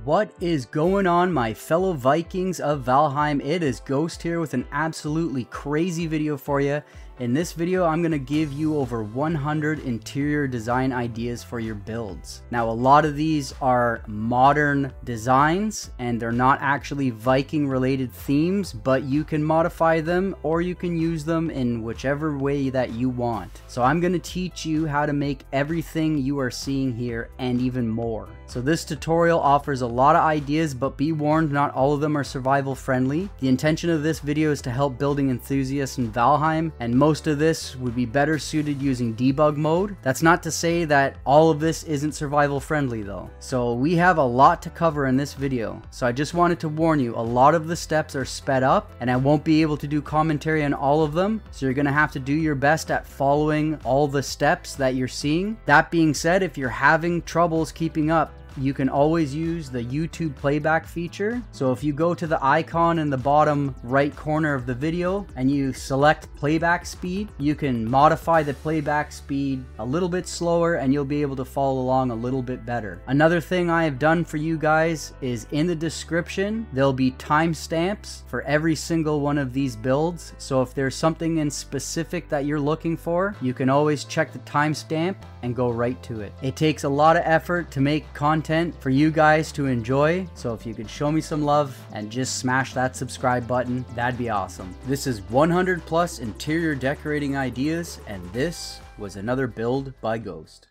What is going on, my fellow Vikings of Valheim? It is Ghost here with an absolutely crazy video for you. In this video, I'm going to give you over 100 interior design ideas for your builds. Now, a lot of these are modern designs and they're not actually Viking related themes, but you can modify them or you can use them in whichever way that you want. So I'm going to teach you how to make everything you are seeing here and even more. So this tutorial offers a lot of ideas, but be warned, not all of them are survival friendly. The intention of this video is to help building enthusiasts in Valheim, and most of this would be better suited using debug mode. That's not to say that all of this isn't survival friendly though. So we have a lot to cover in this video. So I just wanted to warn you, a lot of the steps are sped up and I won't be able to do commentary on all of them. So you're gonna have to do your best at following all the steps that you're seeing. That being said, if you're having troubles keeping up, you can always use the YouTube playback feature. So if you go to the icon in the bottom right corner of the video and you select playback speed, you can modify the playback speed a little bit slower and you'll be able to follow along a little bit better. Another thing I have done for you guys is in the description, there'll be timestamps for every single one of these builds. So if there's something in specific that you're looking for, you can always check the timestamp and go right to it. It takes a lot of effort to make content for you guys to enjoy, so if you could show me some love and just smash that subscribe button, that'd be awesome. This is 100 plus interior decorating ideas, and this was another build by Ghost.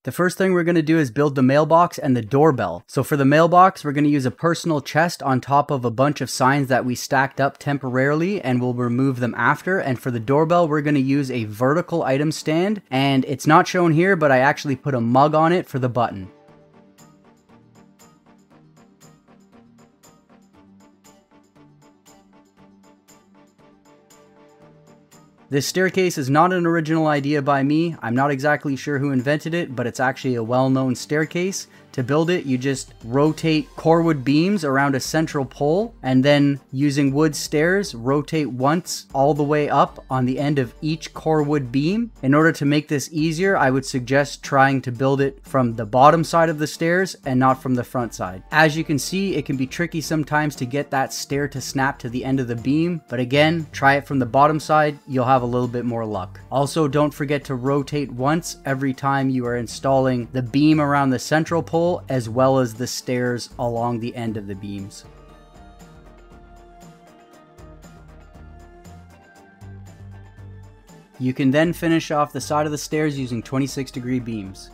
The first thing we're going to do is build the mailbox and the doorbell. So for the mailbox, we're going to use a personal chest on top of a bunch of signs that we stacked up temporarily, and we'll remove them after. And for the doorbell, we're going to use a vertical item stand, and it's not shown here, but I actually put a mug on it for the button. This staircase is not an original idea by me. I'm not exactly sure who invented it, but it's actually a well-known staircase. To build it, you just rotate core wood beams around a central pole, and then using wood stairs, rotate once all the way up on the end of each core wood beam. In order to make this easier, I would suggest trying to build it from the bottom side of the stairs and not from the front side. As you can see, it can be tricky sometimes to get that stair to snap to the end of the beam, but again, try it from the bottom side, you'll have a little bit more luck. Also, don't forget to rotate once every time you are installing the beam around the central pole, as well as the stairs along the end of the beams. You can then finish off the side of the stairs using 26-degree beams.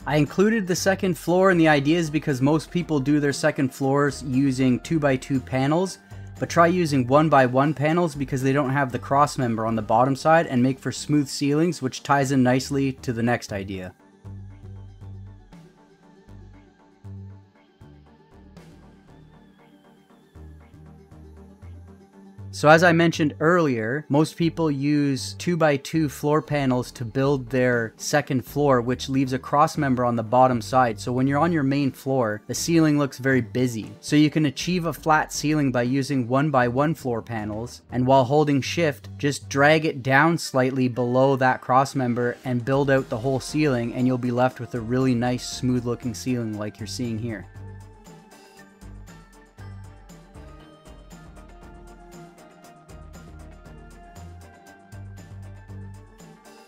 I included the second floor in the ideas because most people do their second floors using 2x2 panels, but try using 1x1 panels because they don't have the cross member on the bottom side and make for smooth ceilings, which ties in nicely to the next idea. So as I mentioned earlier, most people use 2x2 floor panels to build their second floor, which leaves a cross member on the bottom side. So when you're on your main floor, the ceiling looks very busy. So you can achieve a flat ceiling by using 1x1 floor panels, and while holding shift, just drag it down slightly below that cross member and build out the whole ceiling, and you'll be left with a really nice smooth looking ceiling like you're seeing here.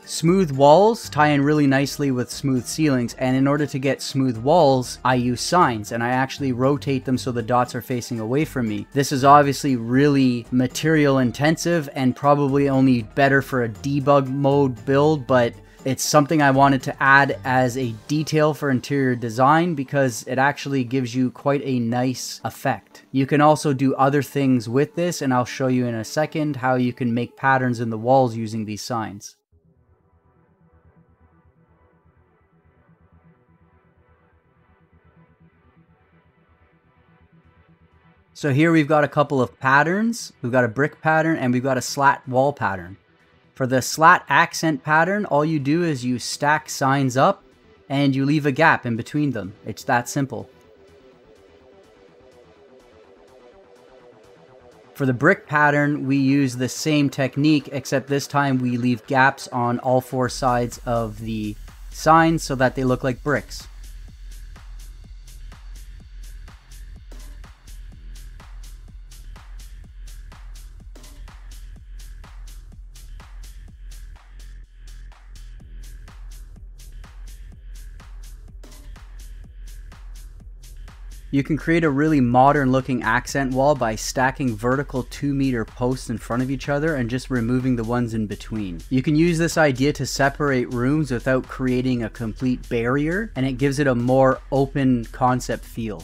Smooth walls tie in really nicely with smooth ceilings, and in order to get smooth walls, I use signs, and I actually rotate them so the dots are facing away from me. This is obviously really material intensive and probably only better for a debug mode build, but it's something I wanted to add as a detail for interior design because it actually gives you quite a nice effect. You can also do other things with this, and I'll show you in a second how you can make patterns in the walls using these signs. So here we've got a couple of patterns. We've got a brick pattern and we've got a slat wall pattern. For the slat accent pattern, all you do is you stack signs up and you leave a gap in between them. It's that simple. For the brick pattern, we use the same technique, except this time we leave gaps on all four sides of the signs so that they look like bricks. You can create a really modern looking accent wall by stacking vertical 2-meter posts in front of each other and just removing the ones in between. You can use this idea to separate rooms without creating a complete barrier, and it gives it a more open concept feel.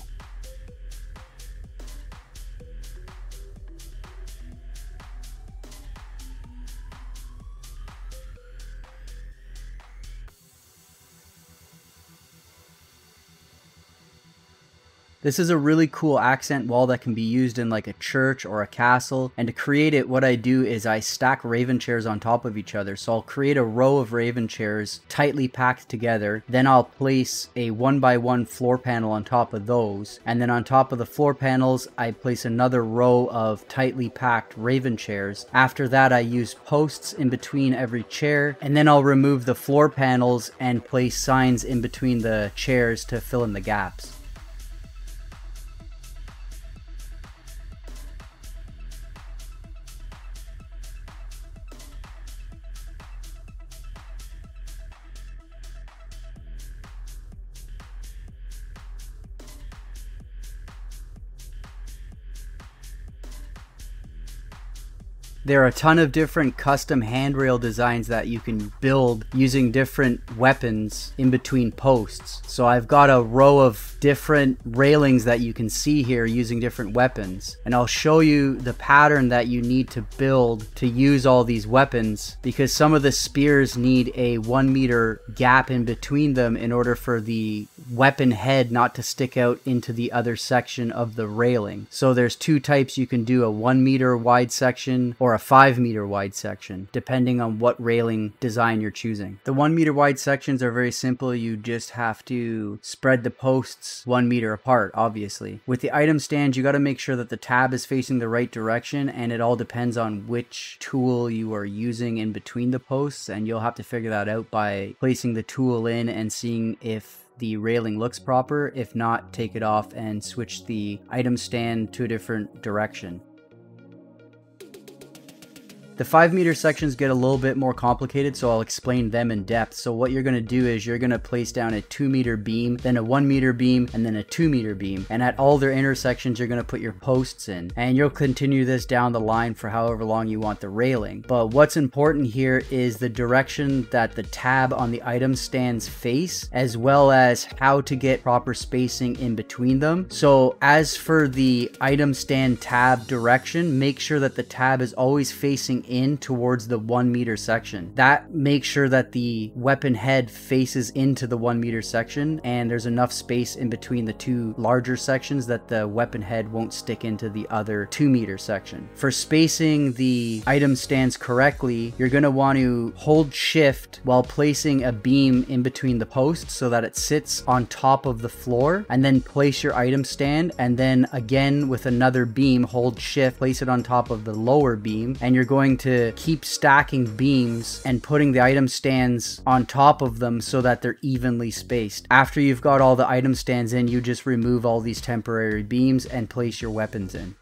This is a really cool accent wall that can be used in like a church or a castle. And to create it, what I do is I stack raven chairs on top of each other. So I'll create a row of raven chairs tightly packed together. Then I'll place a 1x1 floor panel on top of those. And then on top of the floor panels, I place another row of tightly packed raven chairs. After that, I use posts in between every chair. And then I'll remove the floor panels and place signs in between the chairs to fill in the gaps. There are a ton of different custom handrail designs that you can build using different weapons in between posts. So I've got a row of different railings that you can see here using different weapons. And I'll show you the pattern that you need to build to use all these weapons, because some of the spears need a 1-meter gap in between them in order for the weapon head not to stick out into the other section of the railing. So there's two types. You can do a 1-meter wide section or a 5-meter wide section, depending on what railing design you're choosing. The 1-meter wide sections are very simple. You just have to spread the posts 1 meter apart, obviously. With the item stand, you got to make sure that the tab is facing the right direction, and it all depends on which tool you are using in between the posts, and you'll have to figure that out by placing the tool in and seeing if the railing looks proper. If not, take it off and switch the item stand to a different direction. The 5-meter sections get a little bit more complicated, so I'll explain them in depth. So what you're going to do is you're going to place down a 2-meter beam, then a 1-meter beam, and then a 2-meter beam. And at all their intersections, you're going to put your posts in. And you'll continue this down the line for however long you want the railing. But what's important here is the direction that the tab on the item stands face, as well as how to get proper spacing in between them. So as for the item stand tab direction, make sure that the tab is always facing in towards the 1-meter section. That makes sure that the weapon head faces into the 1-meter section, and there's enough space in between the two larger sections that the weapon head won't stick into the other 2-meter section. For spacing the item stands correctly, you're going to want to hold shift while placing a beam in between the posts so that it sits on top of the floor, and then place your item stand, and then again with another beam, hold shift, place it on top of the lower beam, and you're going to keep stacking beams and putting the item stands on top of them so that they're evenly spaced. After you've got all the item stands in, you just remove all these temporary beams and place your weapons in.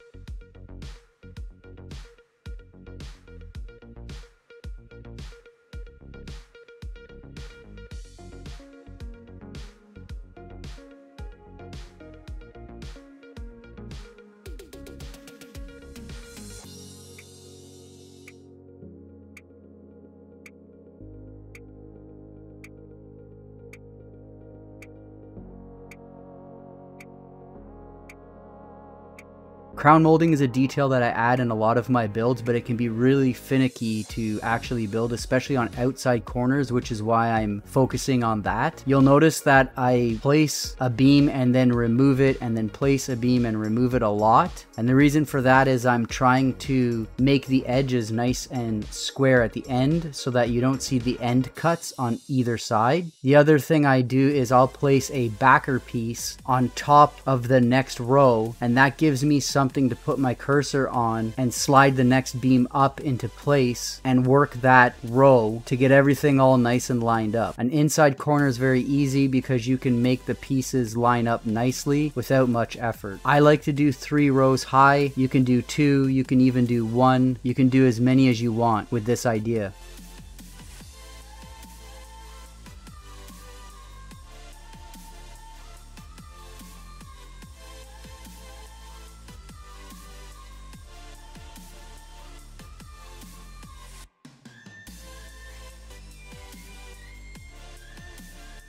Crown molding is a detail that I add in a lot of my builds, but it can be really finicky to actually build, especially on outside corners, which is why I'm focusing on that. You'll notice that I place a beam and then remove it, and then place a beam and remove it a lot. And the reason for that is I'm trying to make the edges nice and square at the end so that you don't see the end cuts on either side. The other thing I do is I'll place a backer piece on top of the next row, and that gives me something to put my cursor on and slide the next beam up into place and work that row to get everything all nice and lined up. An inside corner is very easy because you can make the pieces line up nicely without much effort. I like to do 3 rows high. You can do 2, you can even do 1. You can do as many as you want with this idea.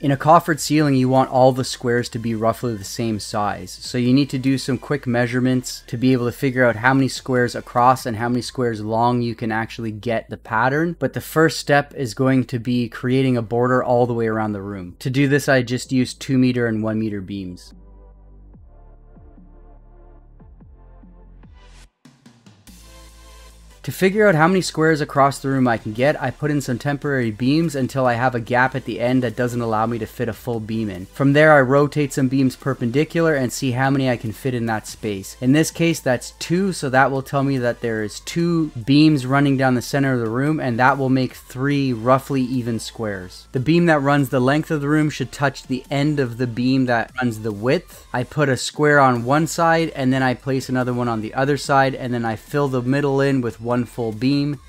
In a coffered ceiling, you want all the squares to be roughly the same size. So you need to do some quick measurements to be able to figure out how many squares across and how many squares long you can actually get the pattern. But the first step is going to be creating a border all the way around the room. To do this, I just used 2 meter and 1 meter beams. To figure out how many squares across the room I can get, I put in some temporary beams until I have a gap at the end that doesn't allow me to fit a full beam in. From there, I rotate some beams perpendicular and see how many I can fit in that space. In this case, that's 2, so that will tell me that there is 2 beams running down the center of the room, and that will make 3 roughly even squares. The beam that runs the length of the room should touch the end of the beam that runs the width. I put a square on one side, and then I place another one on the other side, and then I fill the middle in with one full beam.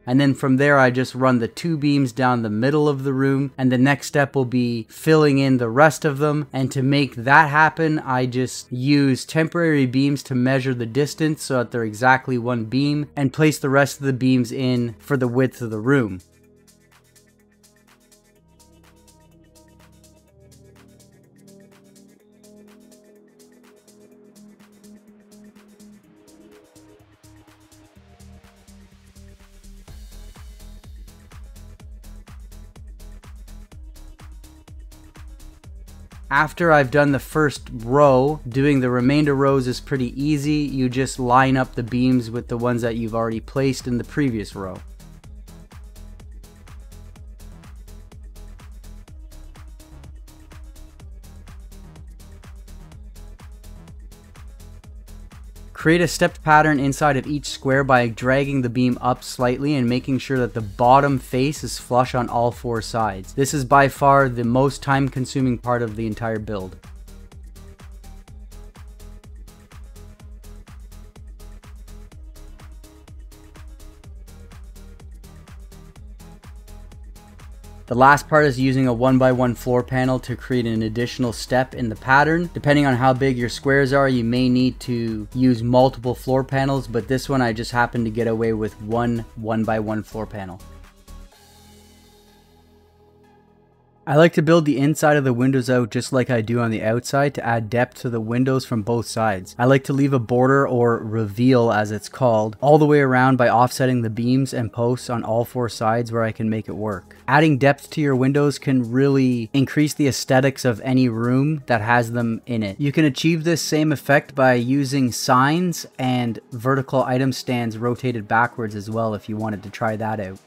And then from there, I just run the 2 beams down the middle of the room, and the next step will be filling in the rest of them. And to make that happen, I just use temporary beams to measure the distance so that they're exactly 1 beam, and place the rest of the beams in for the width of the room. After I've done the first row, doing the remainder rows is pretty easy. You just line up the beams with the ones that you've already placed in the previous row. Create a stepped pattern inside of each square by dragging the beam up slightly and making sure that the bottom face is flush on all 4 sides. This is by far the most time-consuming part of the entire build. The last part is using a 1x1 floor panel to create an additional step in the pattern. Depending on how big your squares are, you may need to use multiple floor panels, but this one I just happened to get away with one 1x1 floor panel. I like to build the inside of the windows out just like I do on the outside to add depth to the windows from both sides. I like to leave a border, or reveal as it's called, all the way around by offsetting the beams and posts on all 4 sides where I can make it work. Adding depth to your windows can really increase the aesthetics of any room that has them in it. You can achieve this same effect by using signs and vertical item stands rotated backwards as well if you wanted to try that out.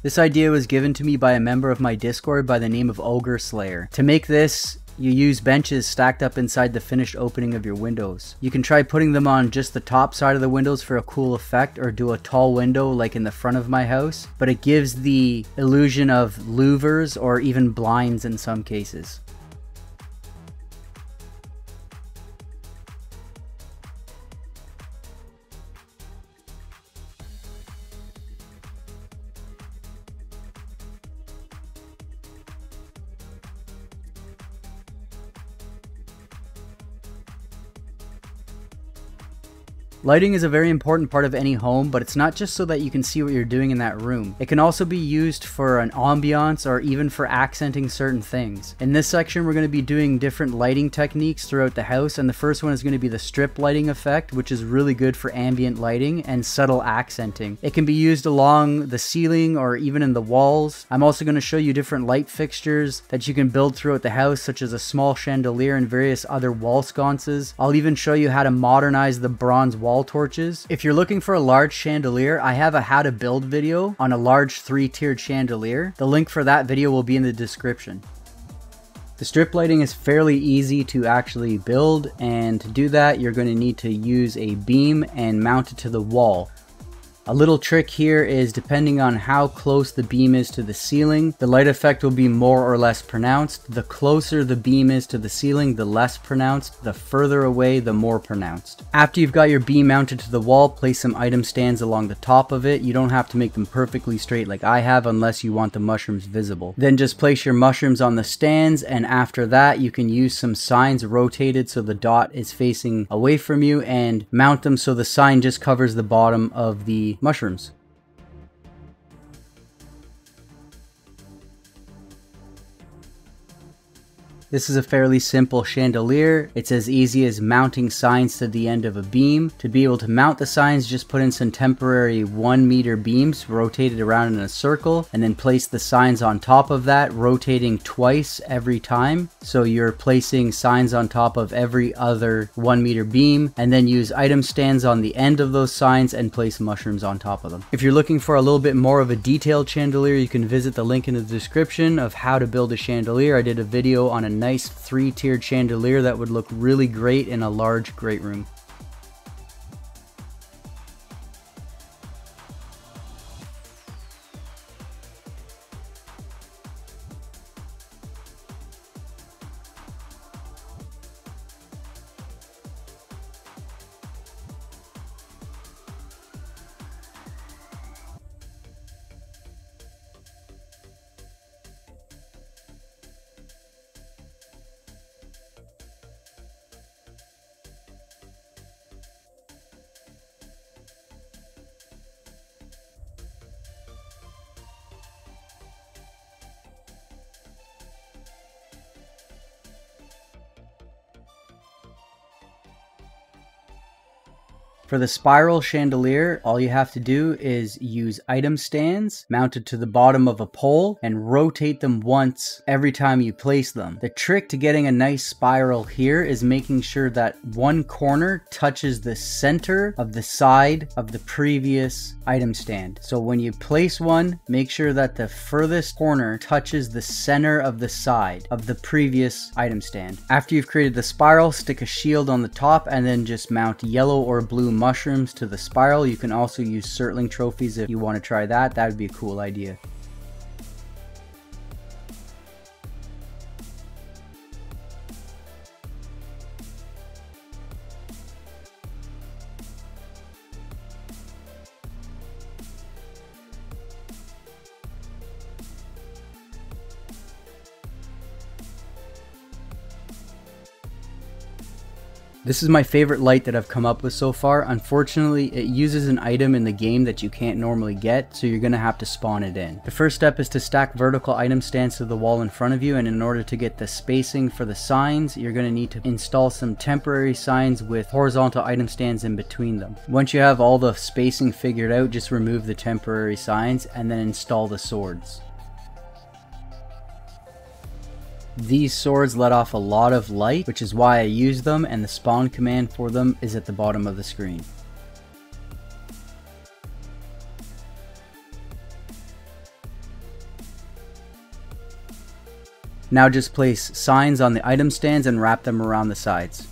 This idea was given to me by a member of my Discord by the name of Ogre Slayer. To make this, you use benches stacked up inside the finished opening of your windows. You can try putting them on just the top side of the windows for a cool effect, or do a tall window like in the front of my house, but it gives the illusion of louvers or even blinds in some cases. Lighting is a very important part of any home, but it's not just so that you can see what you're doing in that room. It can also be used for an ambiance or even for accenting certain things. In this section, we're going to be doing different lighting techniques throughout the house, and the first one is going to be the strip lighting effect, which is really good for ambient lighting and subtle accenting. It can be used along the ceiling or even in the walls. I'm also going to show you different light fixtures that you can build throughout the house, such as a small chandelier and various other wall sconces. I'll even show you how to modernize the bronze wall torches. If you're looking for a large chandelier, I have a how to build video on a large 3-tiered chandelier. The link for that video will be in the description. The strip lighting is fairly easy to actually build, and to do that you're going to need to use a beam and mount it to the wall. A little trick here is, depending on how close the beam is to the ceiling, the light effect will be more or less pronounced. The closer the beam is to the ceiling, the less pronounced. The further away, the more pronounced. After you've got your beam mounted to the wall, place some item stands along the top of it. You don't have to make them perfectly straight like I have unless you want the mushrooms visible. Then just place your mushrooms on the stands, and after that you can use some signs rotated so the dot is facing away from you, and mount them so the sign just covers the bottom of the mushrooms. This is a fairly simple chandelier. It's as easy as mounting signs to the end of a beam. To be able to mount the signs, just put in some temporary 1-meter beams rotated around in a circle, and then place the signs on top of that, rotating twice every time. So you're placing signs on top of every other 1-meter beam, and then use item stands on the end of those signs and place mushrooms on top of them. If you're looking for a little bit more of a detailed chandelier, you can visit the link in the description of how to build a chandelier. I did a video on a nice 3-tiered chandelier that would look really great in a large great room. For the spiral chandelier, all you have to do is use item stands mounted to the bottom of a pole and rotate them once every time you place them. The trick to getting a nice spiral here is making sure that one corner touches the center of the side of the previous item stand. So when you place one, make sure that the furthest corner touches the center of the side of the previous item stand. After you've created the spiral, stick a shield on the top and then just mount yellow or blue mushrooms to the spiral. You can also use Surtling trophies if you want to try that. That would be a cool idea. This is my favorite light that I've come up with so far. Unfortunately, it uses an item in the game that you can't normally get, so you're going to have to spawn it in. The first step is to stack vertical item stands to the wall in front of you, and in order to get the spacing for the signs, you're going to need to install some temporary signs with horizontal item stands in between them. Once you have all the spacing figured out, just remove the temporary signs and then install the swords. These swords let off a lot of light, which is why I use them, and the spawn command for them is at the bottom of the screen. Now just place signs on the item stands and wrap them around the sides.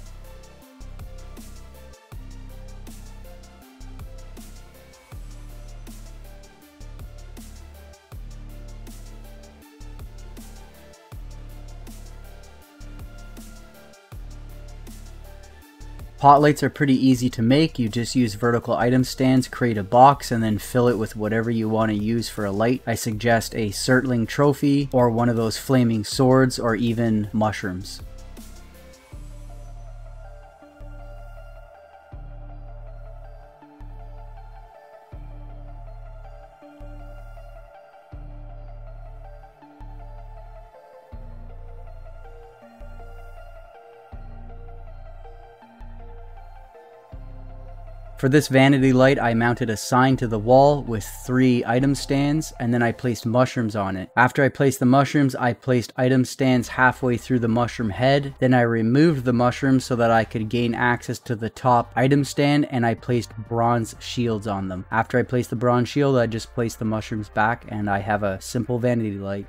Pot lights are pretty easy to make. You just use vertical item stands, create a box, and then fill it with whatever you want to use for a light. I suggest a Surtling trophy or one of those flaming swords or even mushrooms. For this vanity light, I mounted a sign to the wall with 3 item stands, and then I placed mushrooms on it. After I placed the mushrooms, I placed item stands halfway through the mushroom head. Then I removed the mushrooms so that I could gain access to the top item stand, and I placed bronze shields on them. After I placed the bronze shield, I just placed the mushrooms back, and I have a simple vanity light.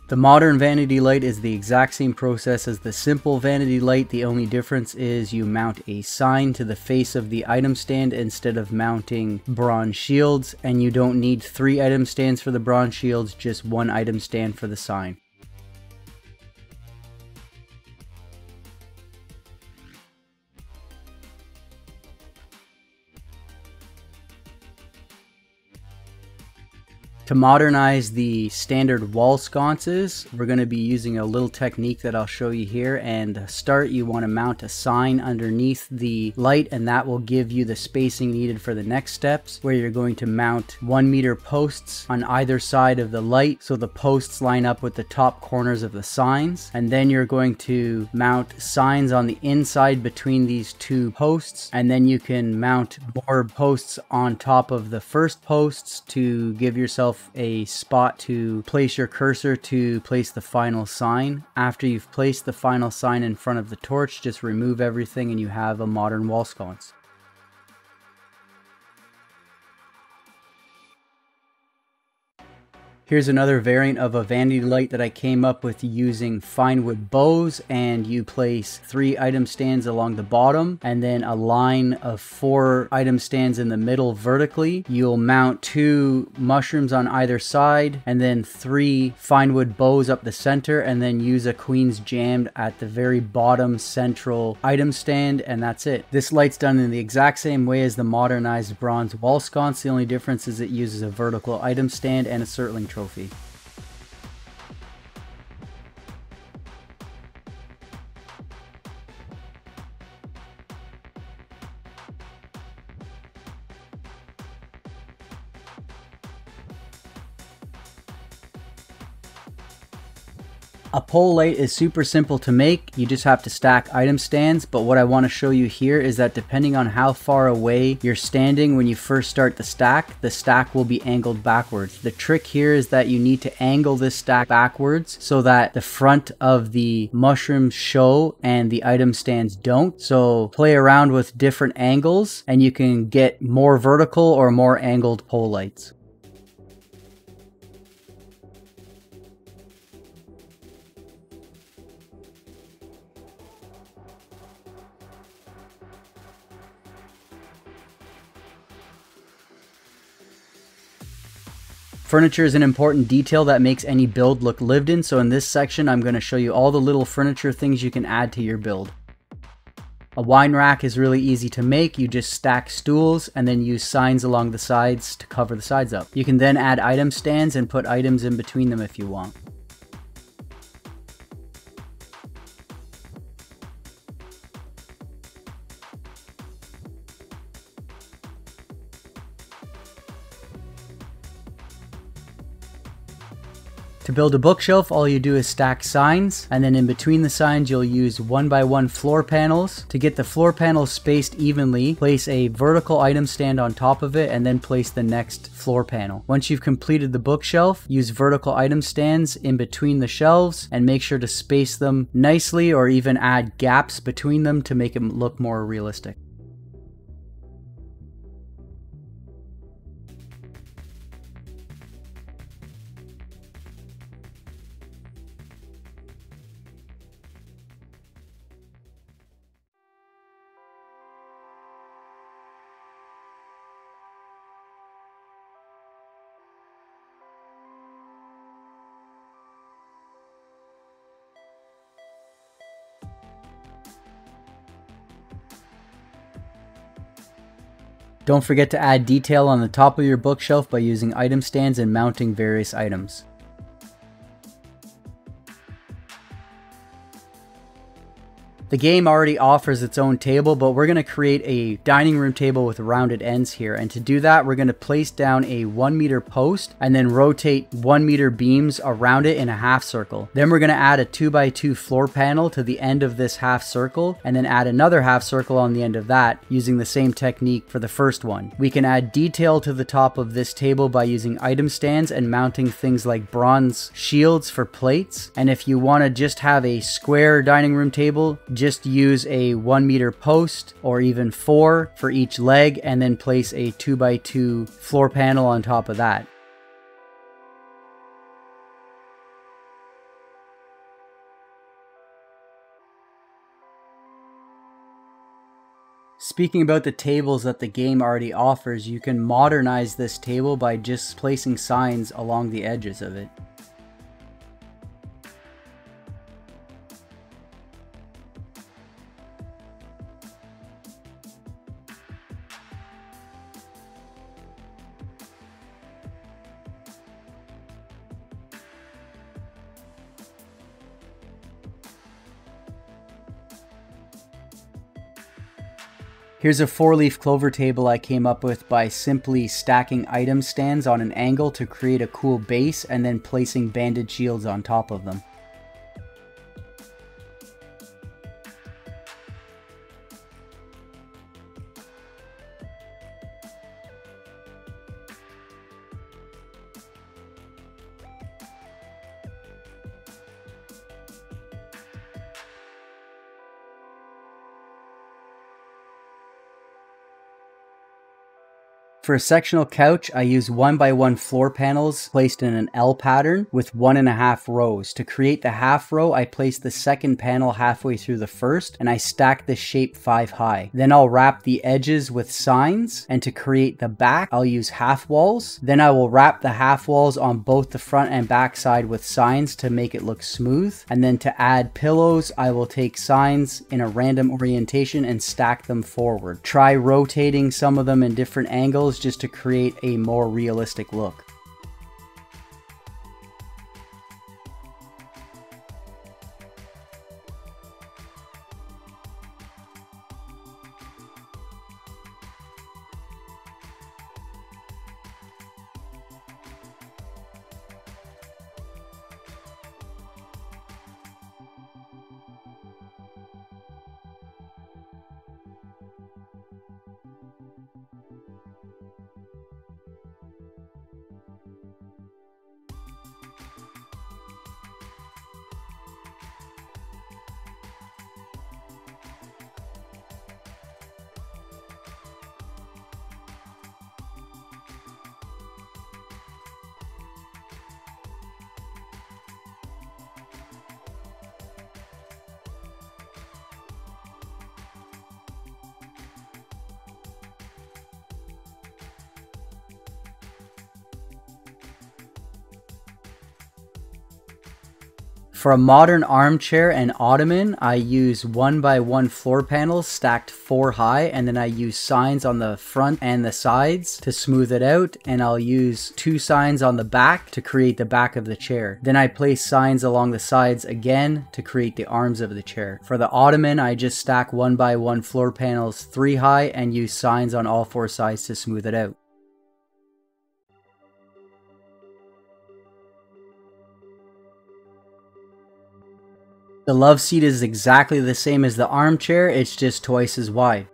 The modern vanity light is the exact same process as the simple vanity light. The only difference is you mount a sign to the face of the item stand instead of mounting bronze shields, and you don't need 3 item stands for the bronze shields, just 1 item stand for the sign. To modernize the standard wall sconces, we're going to be using a little technique that I'll show you here. And to start, you want to mount a sign underneath the light, and that will give you the spacing needed for the next steps, where you're going to mount 1 meter posts on either side of the light so the posts line up with the top corners of the signs. And then you're going to mount signs on the inside between these 2 posts, and then you can mount more posts on top of the first posts to give yourself a spot to place your cursor to place the final sign. After you've placed the final sign in front of the torch, just remove everything and you have a modern wall sconce. Here's another variant of a vanity light that I came up with using fine wood bows, and you place 3 item stands along the bottom and then a line of 4 item stands in the middle vertically. You'll mount 2 mushrooms on either side and then 3 fine wood bows up the center, and then use a queen's jammed at the very bottom central item stand, and that's it. This light's done in the exact same way as the modernized bronze wall sconce. The only difference is it uses a vertical item stand and a circling trophy. A pole light is super simple to make. You just have to stack item stands, but what I want to show you here is that depending on how far away you're standing when you first start the stack will be angled backwards. The trick here is that you need to angle this stack backwards so that the front of the mushrooms show and the item stands don't. So play around with different angles and you can get more vertical or more angled pole lights. Furniture is an important detail that makes any build look lived in, so in this section I'm going to show you all the little furniture things you can add to your build. A wine rack is really easy to make. You just stack stools and then use signs along the sides to cover the sides up. You can then add item stands and put items in between them if you want. To build a bookshelf, all you do is stack signs, and then in between the signs you'll use 1x1 floor panels. To get the floor panels spaced evenly, place a vertical item stand on top of it and then place the next floor panel. Once you've completed the bookshelf, use vertical item stands in between the shelves and make sure to space them nicely or even add gaps between them to make them look more realistic. Don't forget to add detail on the top of your bookshelf by using item stands and mounting various items. The game already offers its own table, but we're going to create a dining room table with rounded ends here. And to do that, we're going to place down a 1 meter post and then rotate 1 meter beams around it in a half circle. Then we're going to add a 2x2 floor panel to the end of this half circle and then add another half circle on the end of that using the same technique for the first one. We can add detail to the top of this table by using item stands and mounting things like bronze shields for plates. And if you want to just have a square dining room table, just use a 1 meter post or even 4 for each leg and then place a 2x2 floor panel on top of that. Speaking about the tables that the game already offers, you can modernize this table by just placing signs along the edges of it. Here's a 4-leaf clover table I came up with by simply stacking item stands on an angle to create a cool base and then placing banded shields on top of them. For a sectional couch, I use 1x1 floor panels placed in an L pattern with 1.5 rows. To create the half row, I place the second panel halfway through the first, and I stack the shape 5 high. Then I'll wrap the edges with signs, and to create the back, I'll use half walls. Then I will wrap the half walls on both the front and back side with signs to make it look smooth. And then to add pillows, I will take signs in a random orientation and stack them forward. Try rotating some of them in different angles just to create a more realistic look. For a modern armchair and ottoman, I use 1x1 floor panels stacked 4 high, and then I use signs on the front and the sides to smooth it out, and I'll use 2 signs on the back to create the back of the chair. Then I place signs along the sides again to create the arms of the chair. For the ottoman, I just stack 1x1 floor panels 3 high and use signs on all 4 sides to smooth it out. The love seat is exactly the same as the armchair, it's just twice as wide.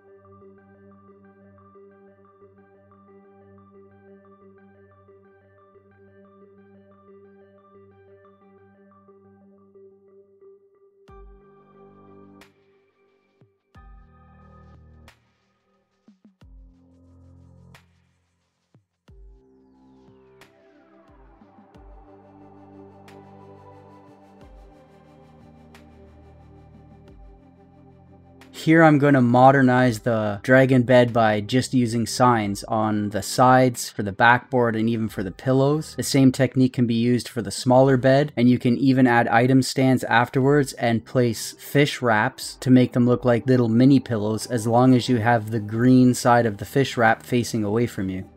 Here I'm going to modernize the dragon bed by just using signs on the sides for the backboard and even for the pillows. The same technique can be used for the smaller bed, and you can even add item stands afterwards and place fish wraps to make them look like little mini pillows, as long as you have the green side of the fish wrap facing away from you.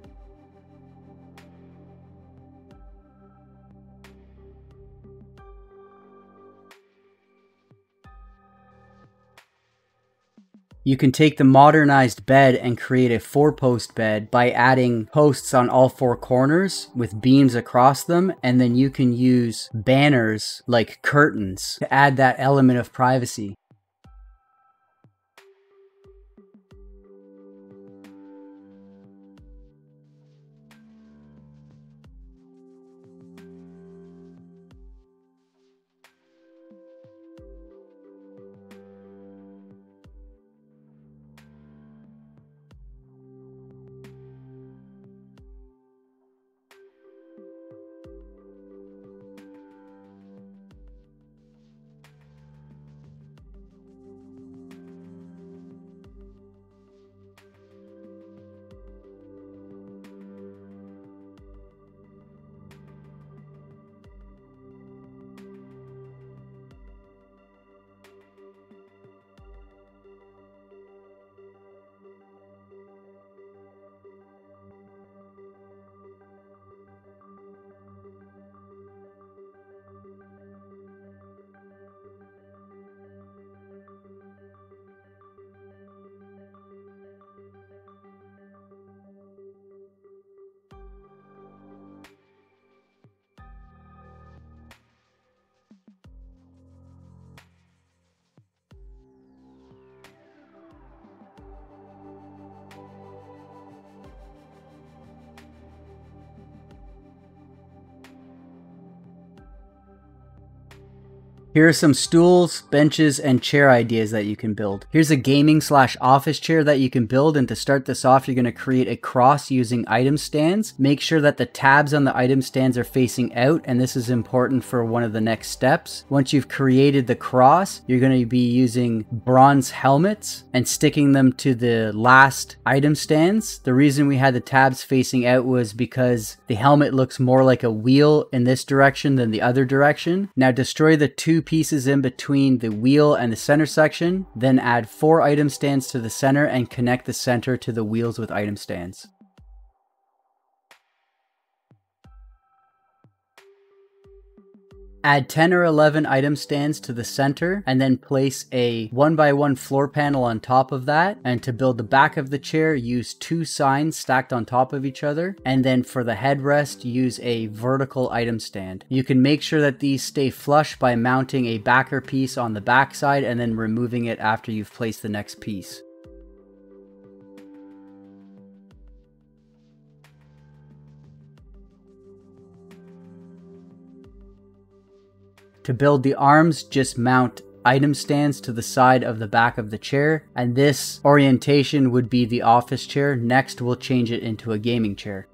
You can take the modernized bed and create a 4-post bed by adding posts on all 4 corners with beams across them, and then you can use banners like curtains to add that element of privacy. Here are some stools, benches, and chair ideas that you can build. Here's a gaming/office chair that you can build, and to start this off, you're going to create a cross using item stands. Make sure that the tabs on the item stands are facing out, and this is important for one of the next steps. Once you've created the cross, you're going to be using bronze helmets and sticking them to the last item stands. The reason we had the tabs facing out was because the helmet looks more like a wheel in this direction than the other direction. Now destroy the 2 pieces in between the wheel and the center section, then add 4 item stands to the center and connect the center to the wheels with item stands. Add 10 or 11 item stands to the center and then place a 1x1 floor panel on top of that. And to build the back of the chair, use 2 signs stacked on top of each other. And then for the headrest, use a vertical item stand. You can make sure that these stay flush by mounting a backer piece on the back side and then removing it after you've placed the next piece. To build the arms, just mount item stands to the side of the back of the chair, and this orientation would be the office chair. Next, we'll change it into a gaming chair.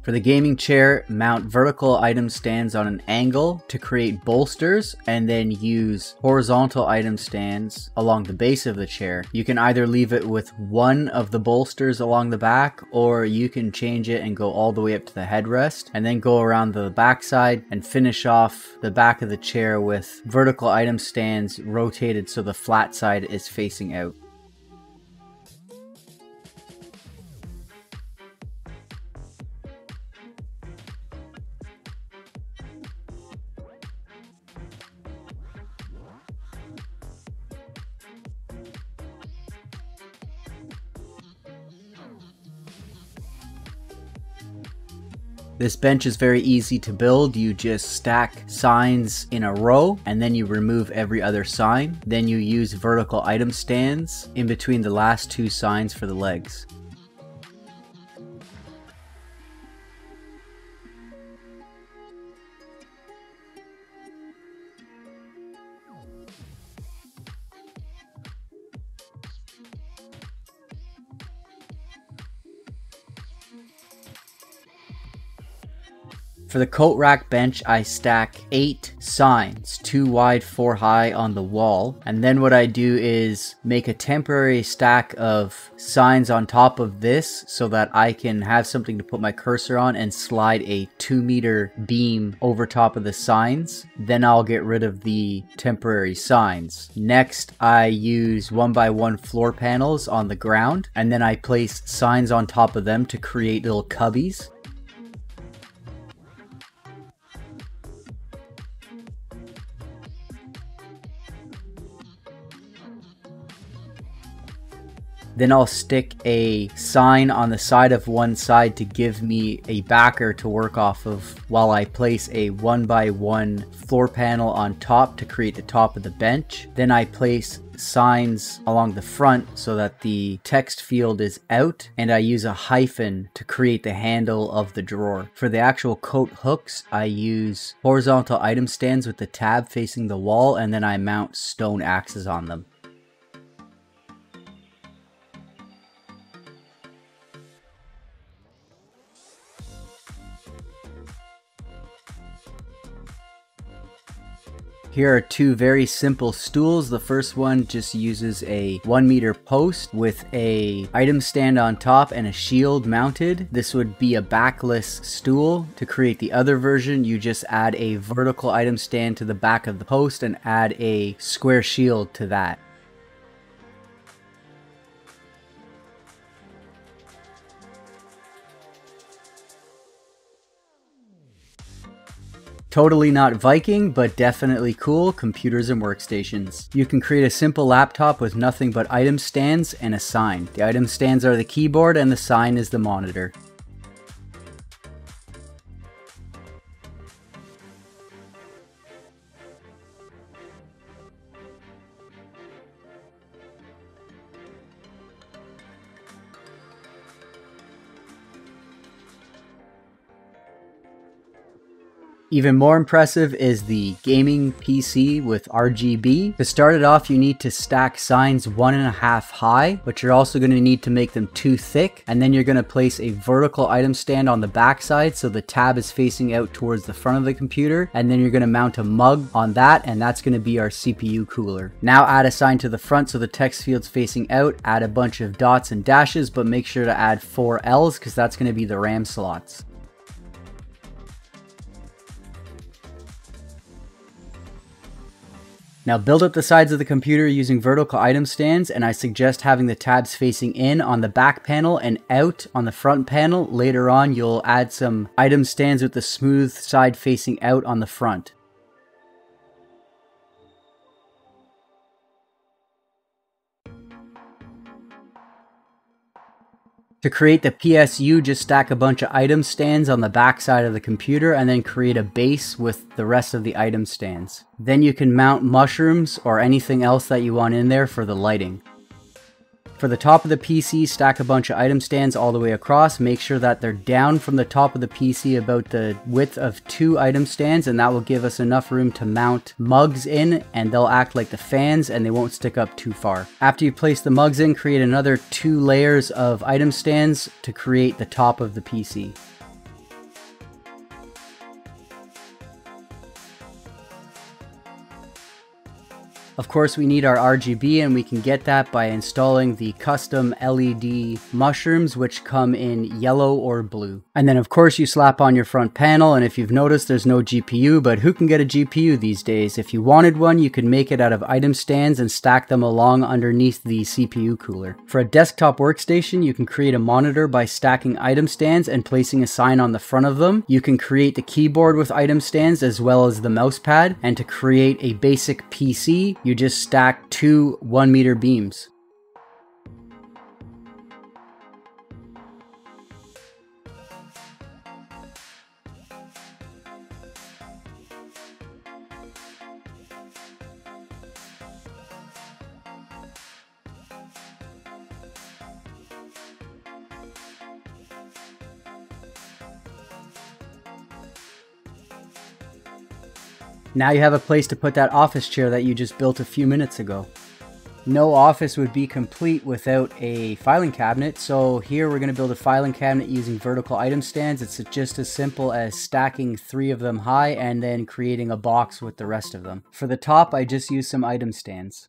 For the gaming chair, mount vertical item stands on an angle to create bolsters, and then use horizontal item stands along the base of the chair. You can either leave it with one of the bolsters along the back, or you can change it and go all the way up to the headrest, and then go around the back side and finish off the back of the chair with vertical item stands rotated so the flat side is facing out. This bench is very easy to build. You just stack signs in a row and then you remove every other sign. Then you use vertical item stands in between the last 2 signs for the legs. For the coat rack bench, I stack 8 signs, 2 wide, 4 high on the wall. And then what I do is make a temporary stack of signs on top of this so that I can have something to put my cursor on and slide a 2-meter beam over top of the signs. Then I'll get rid of the temporary signs. Next, I use 1x1 floor panels on the ground, and then I place signs on top of them to create little cubbies. Then I'll stick a sign on the side of one side to give me a backer to work off of while I place a 1x1 floor panel on top to create the top of the bench. Then I place signs along the front so that the text field is out, and I use a hyphen to create the handle of the drawer. For the actual coat hooks, I use horizontal item stands with the tab facing the wall, and then I mount stone axes on them. Here are 2 very simple stools. The first one just uses a 1-meter post with a item stand on top and a shield mounted. This would be a backless stool. To create the other version, you just add a vertical item stand to the back of the post and add a square shield to that. Totally not Viking, but definitely cool. Computers and workstations. You can create a simple laptop with nothing but item stands and a sign. The item stands are the keyboard and the sign is the monitor. Even more impressive is the gaming PC with RGB. To start it off, you need to stack signs 1.5 high, but you're also going to need to make them 2 thick. And then you're going to place a vertical item stand on the back side so the tab is facing out towards the front of the computer. And then you're going to mount a mug on that, and that's going to be our CPU cooler. Now add a sign to the front so the text field's facing out. Add a bunch of dots and dashes, but make sure to add 4 L's because that's going to be the RAM slots. Now build up the sides of the computer using vertical item stands, and I suggest having the tabs facing in on the back panel and out on the front panel. Later on, you'll add some item stands with the smooth side facing out on the front. To create the PSU, just stack a bunch of item stands on the back side of the computer and then create a base with the rest of the item stands. Then you can mount mushrooms or anything else that you want in there for the lighting. For the top of the PC, stack a bunch of item stands all the way across. Make sure that they're down from the top of the PC about the width of 2 item stands, and that will give us enough room to mount mugs in, and they'll act like the fans and they won't stick up too far. After you place the mugs in, create another 2 layers of item stands to create the top of the PC. Of course, we need our RGB, and we can get that by installing the custom LED mushrooms, which come in yellow or blue. And then of course you slap on your front panel, and if you've noticed, there's no GPU, but who can get a GPU these days? If you wanted one, you could make it out of item stands and stack them along underneath the CPU cooler. For a desktop workstation, you can create a monitor by stacking item stands and placing a sign on the front of them. You can create the keyboard with item stands as well as the mouse pad, and to create a basic PC, you just stack 2 1-meter beams. Now you have a place to put that office chair that you just built a few minutes ago. No office would be complete without a filing cabinet, so here we're going to build a filing cabinet using vertical item stands. It's just as simple as stacking 3 of them high and then creating a box with the rest of them. For the top, I just used some item stands.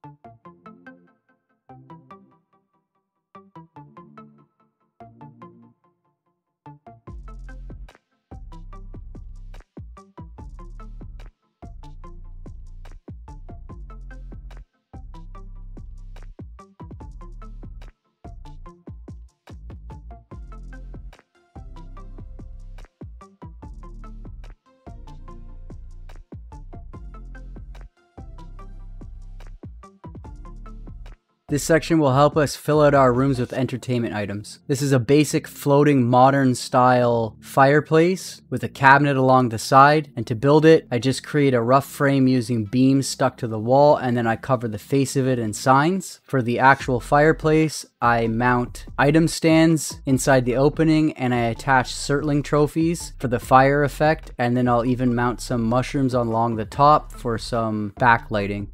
This section will help us fill out our rooms with entertainment items. This is a basic floating modern style fireplace with a cabinet along the side, and to build it I just create a rough frame using beams stuck to the wall, and then I cover the face of it in signs. For the actual fireplace I mount item stands inside the opening and I attach circling trophies for the fire effect, and then I'll even mount some mushrooms along the top for some backlighting.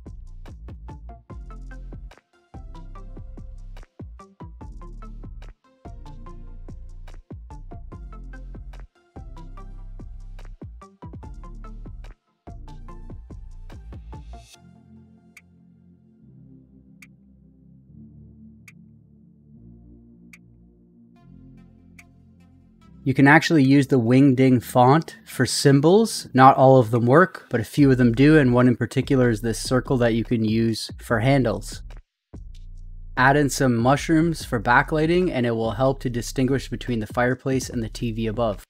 You can actually use the Wingding font for symbols. Not all of them work, but a few of them do, and one in particular is this circle that you can use for handles. Add in some mushrooms for backlighting and it will help to distinguish between the fireplace and the TV above.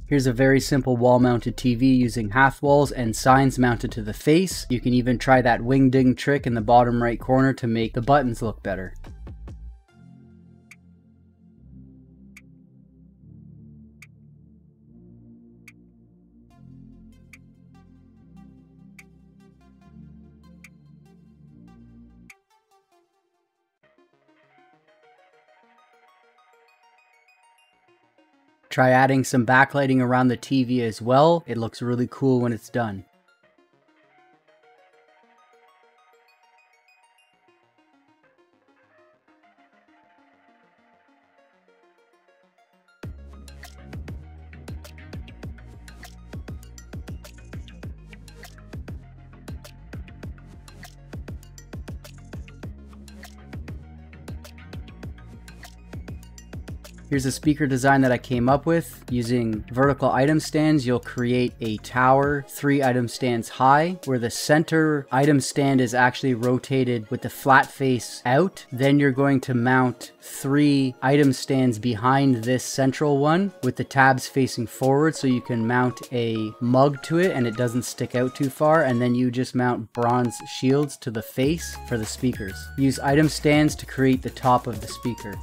Here's a very simple wall-mounted TV using half walls and signs mounted to the face. You can even try that Wingding trick in the bottom right corner to make the buttons look better. Try adding some backlighting around the TV as well. It looks really cool when it's done. Here's a speaker design that I came up with. Using vertical item stands, you'll create a tower 3 item stands high, where the center item stand is actually rotated with the flat face out. Then you're going to mount 3 item stands behind this central one with the tabs facing forward, so you can mount a mug to it and it doesn't stick out too far, and then you just mount bronze shields to the face for the speakers. Use item stands to create the top of the speaker.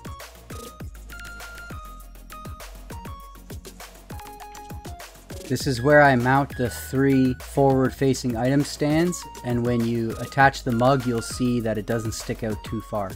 This is where I mount the 3 forward-facing item stands, and when you attach the mug, you'll see that it doesn't stick out too far.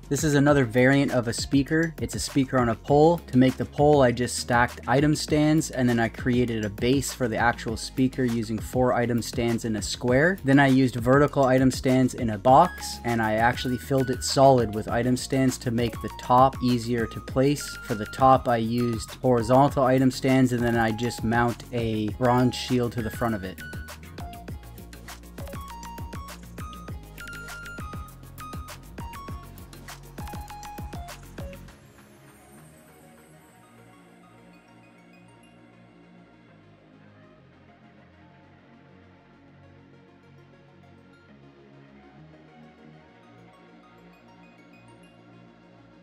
This is another variant of a speaker. It's a speaker on a pole. To make the pole, I just stacked item stands, and then I created a base for the actual speaker using 4 item stands in a square. Then I used vertical item stands in a box, and I actually filled it solid with item stands to make the top easier to place. For the top, I used horizontal item stands, and then I just mount a bronze shield to the front of it.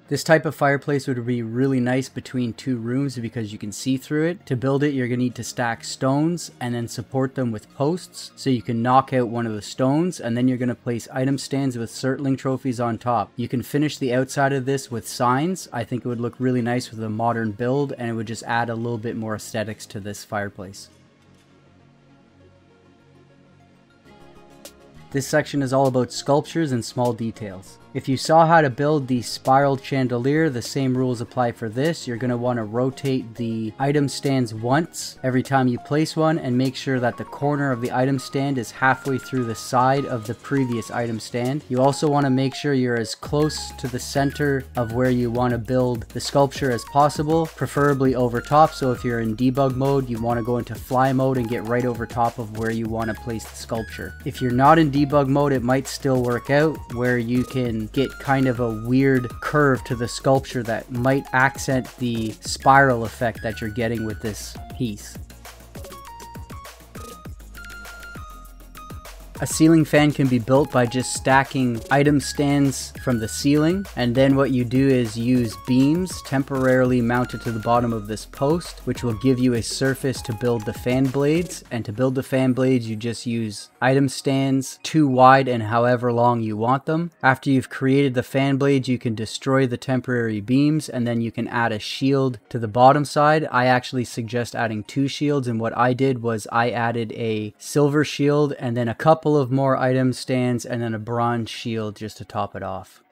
This type of fireplace would be really nice between two rooms because you can see through it. To build it, you're going to need to stack stones and then support them with posts so you can knock out one of the stones, and then you're going to place item stands with circling trophies on top. You can finish the outside of this with signs. I think it would look really nice with a modern build, and it would just add a little bit more aesthetics to this fireplace. This section is all about sculptures and small details. If you saw how to build the spiraled chandelier, the same rules apply for this. You're going to want to rotate the item stands once every time you place one, and make sure that the corner of the item stand is halfway through the side of the previous item stand. You also want to make sure you're as close to the center of where you want to build the sculpture as possible, preferably over top. So if you're in debug mode, you want to go into fly mode and get right over top of where you want to place the sculpture. If you're not in debug mode, it might still work out where you can get kind of a weird curve to the sculpture that might accent the spiral effect that you're getting with this piece. A ceiling fan can be built by just stacking item stands from the ceiling, and then what you do is use beams temporarily mounted to the bottom of this post, which will give you a surface to build the fan blades. And to build the fan blades, you just use item stands 2 wide and however long you want them. After you've created the fan blades, you can destroy the temporary beams, and then you can add a shield to the bottom side. I actually suggest adding 2 shields, and what I did was I added a silver shield and then a couple of more item stands and then a bronze shield just to top it off.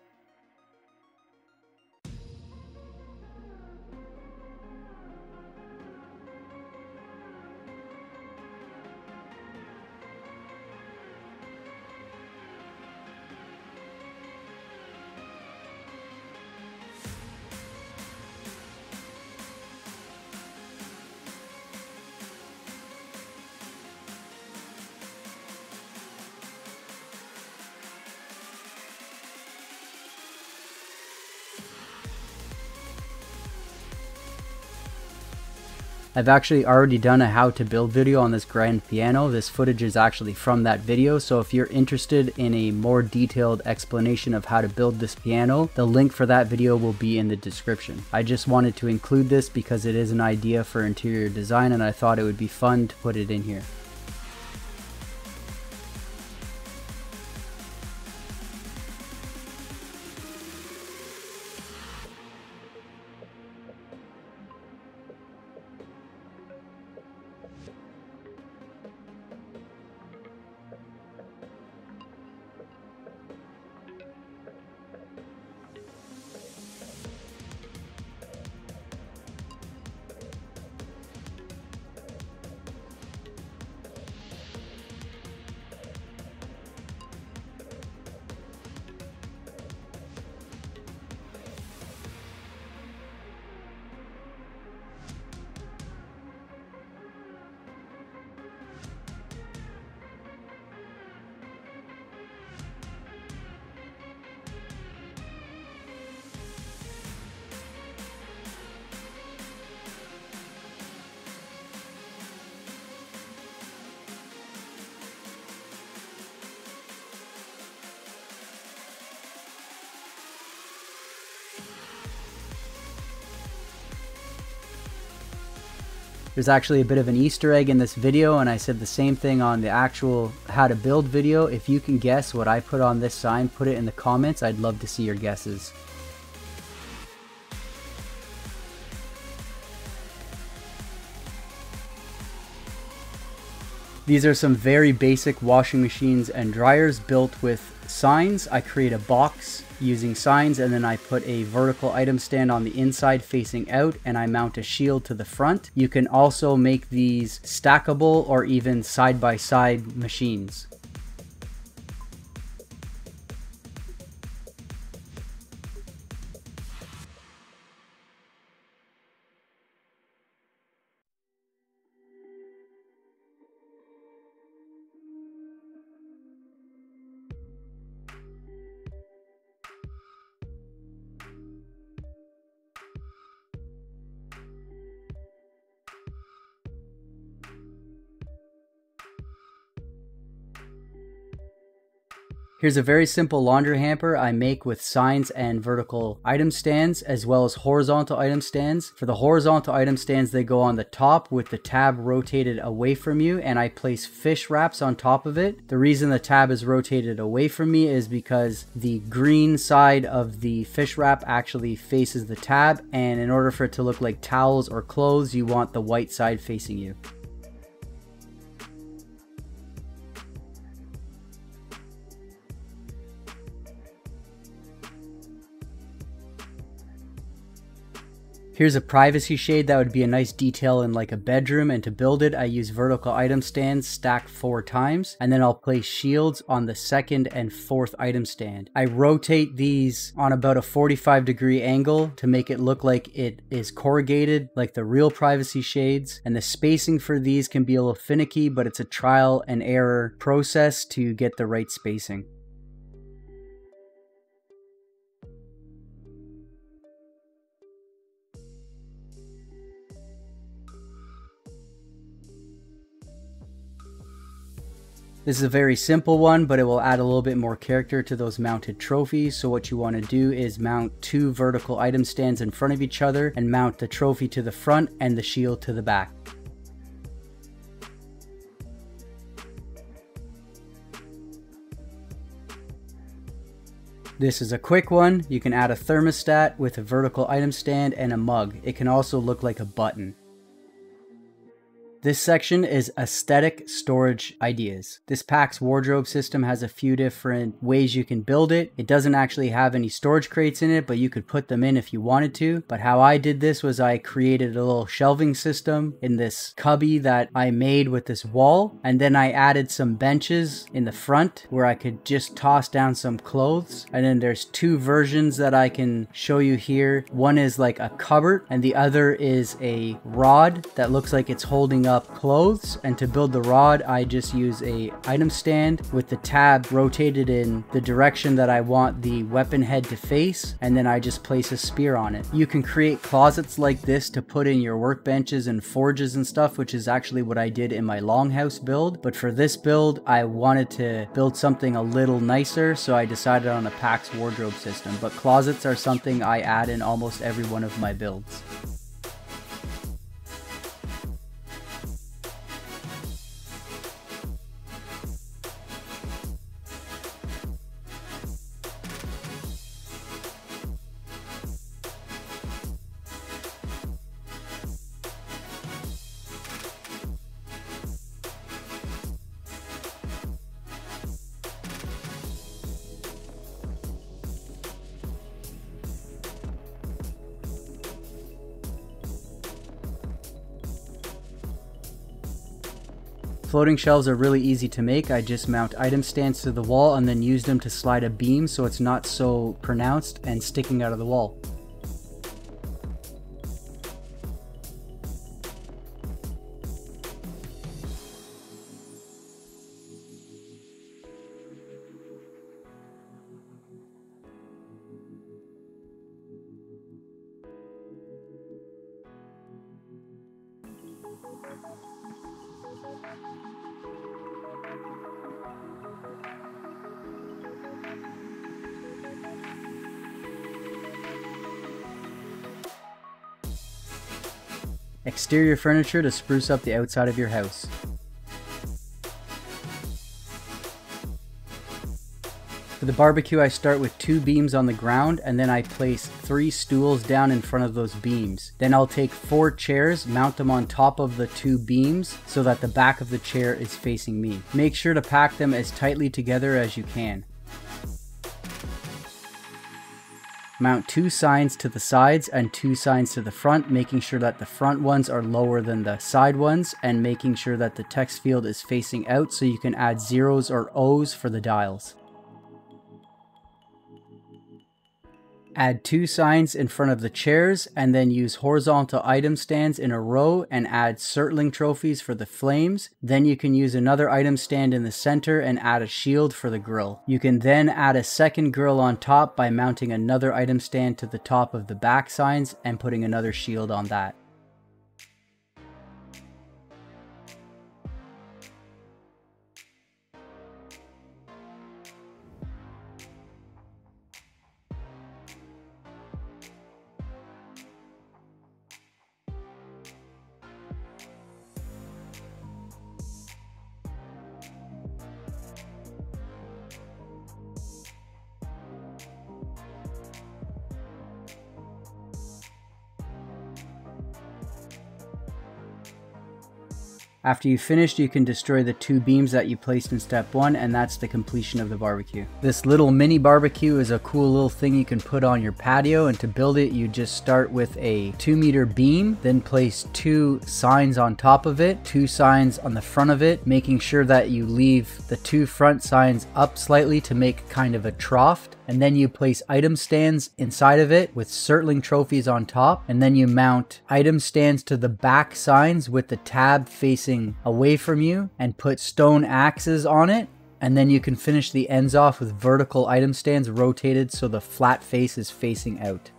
I've actually already done a how to build video on this grand piano. This footage is actually from that video, so if you're interested in a more detailed explanation of how to build this piano, the link for that video will be in the description. I just wanted to include this because it is an idea for interior design, and I thought it would be fun to put it in here. There's actually a bit of an Easter egg in this video, and I said the same thing on the actual how to build video. If you can guess what I put on this sign, put it in the comments. I'd love to see your guesses. These are some very basic washing machines and dryers built with signs. I create a box using signs, and then I put a vertical item stand on the inside facing out, and I mount a shield to the front. You can also make these stackable or even side-by-side machines. Here's a very simple laundry hamper I make with signs and vertical item stands, as well as horizontal item stands. For the horizontal item stands, they go on the top with the tab rotated away from you, and I place fish wraps on top of it. The reason the tab is rotated away from me is because the green side of the fish wrap actually faces the tab, and in order for it to look like towels or clothes, you want the white side facing you. Here's a privacy shade that would be a nice detail in like a bedroom, and to build it I use vertical item stands stacked 4 times, and then I'll place shields on the second and fourth item stand. I rotate these on about a 45-degree angle to make it look like it is corrugated like the real privacy shades, and the spacing for these can be a little finicky, but it's a trial and error process to get the right spacing. This is a very simple one, but it will add a little bit more character to those mounted trophies. So what you want to do is mount 2 vertical item stands in front of each other and mount the trophy to the front and the shield to the back. This is a quick one. You can add a thermostat with a vertical item stand and a mug. It can also look like a button. This section is aesthetic storage ideas. This Pax Wardrobe system has a few different ways you can build it. It doesn't actually have any storage crates in it, but you could put them in if you wanted to. But how I did this was I created a little shelving system in this cubby that I made with this wall. And then I added some benches in the front where I could just toss down some clothes. And then there's 2 versions that I can show you here. One is like a cupboard and the other is a rod that looks like it's holding up clothes. And to build the rod, I just use a item stand with the tab rotated in the direction that I want the weapon head to face, and then I just place a spear on it. You can create closets like this to put in your workbenches and forges and stuff, which is actually what I did in my longhouse build. But for this build, I wanted to build something a little nicer, so I decided on a Pax Wardrobe system. But closets are something I add in almost every one of my builds. Floating shelves are really easy to make. I just mount item stands to the wall and then use them to slide a beam so it's not so pronounced and sticking out of the wall. Exterior furniture to spruce up the outside of your house. For the barbecue, I start with 2 beams on the ground and then I place 3 stools down in front of those beams. Then I'll take 4 chairs, mount them on top of the 2 beams so that the back of the chair is facing me. Make sure to pack them as tightly together as you can. Mount 2 signs to the sides and 2 signs to the front, making sure that the front ones are lower than the side ones and making sure that the text field is facing out so you can add zeros or O's for the dials. Add 2 signs in front of the chairs and then use horizontal item stands in a row and add circling trophies for the flames. Then you can use another item stand in the center and add a shield for the grill. You can then add a second grill on top by mounting another item stand to the top of the back signs and putting another shield on that. After you've finished, you can destroy the 2 beams that you placed in step 1, and that's the completion of the barbecue. This little mini barbecue is a cool little thing you can put on your patio, and to build it you just start with a 2-meter beam, then place 2 signs on top of it, 2 signs on the front of it, making sure that you leave the 2 front signs up slightly to make kind of a trough. And then you place item stands inside of it with circling trophies on top, and then you mount item stands to the back signs with the tab facing away from you and put stone axes on it, and then you can finish the ends off with vertical item stands rotated so the flat face is facing out.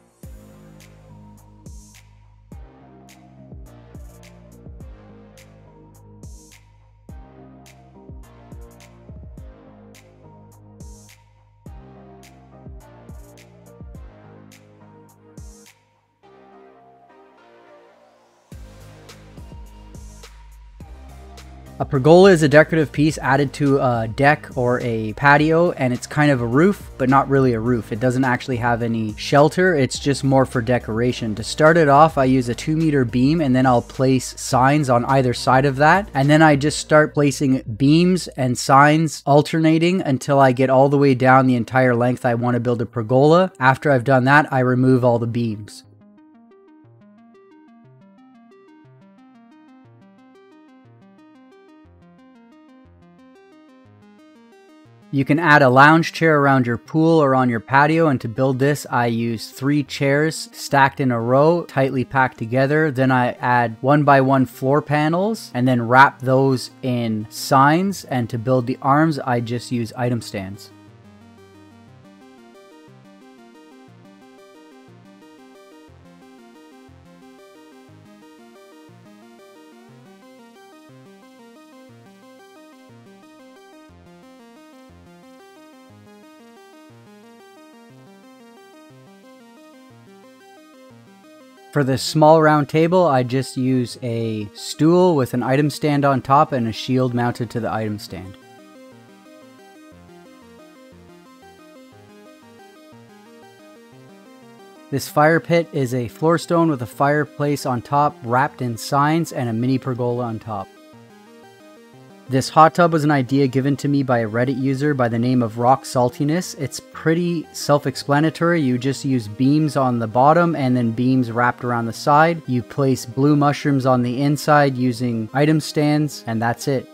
A pergola is a decorative piece added to a deck or a patio, and it's kind of a roof, but not really a roof. It doesn't actually have any shelter, it's just more for decoration. To start it off, I use a 2-meter beam, and then I'll place signs on either side of that, and then I just start placing beams and signs alternating until I get all the way down the entire length I want to build a pergola. After I've done that, I remove all the beams. You can add a lounge chair around your pool or on your patio, and to build this I use 3 chairs stacked in a row, tightly packed together. Then I add 1x1 floor panels and then wrap those in signs, and to build the arms I just use item stands. For this small round table, I just use a stool with an item stand on top and a shield mounted to the item stand. This fire pit is a floor stone with a fireplace on top wrapped in signs and a mini pergola on top. This hot tub was an idea given to me by a Reddit user by the name of Rock Saltiness. It's pretty self-explanatory. You just use beams on the bottom and then beams wrapped around the side. You place blue mushrooms on the inside using item stands, and that's it.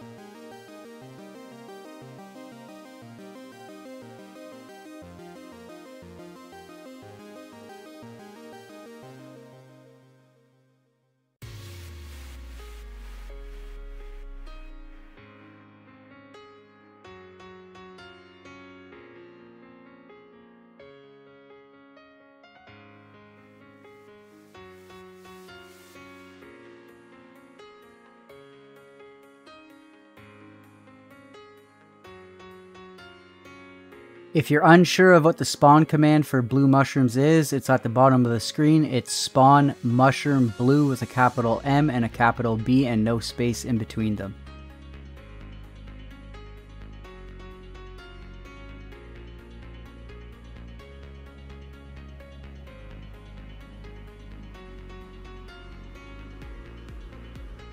If you're unsure of what the spawn command for blue mushrooms is, it's at the bottom of the screen. It's spawn mushroom blue with a capital M and a capital B and no space in between them.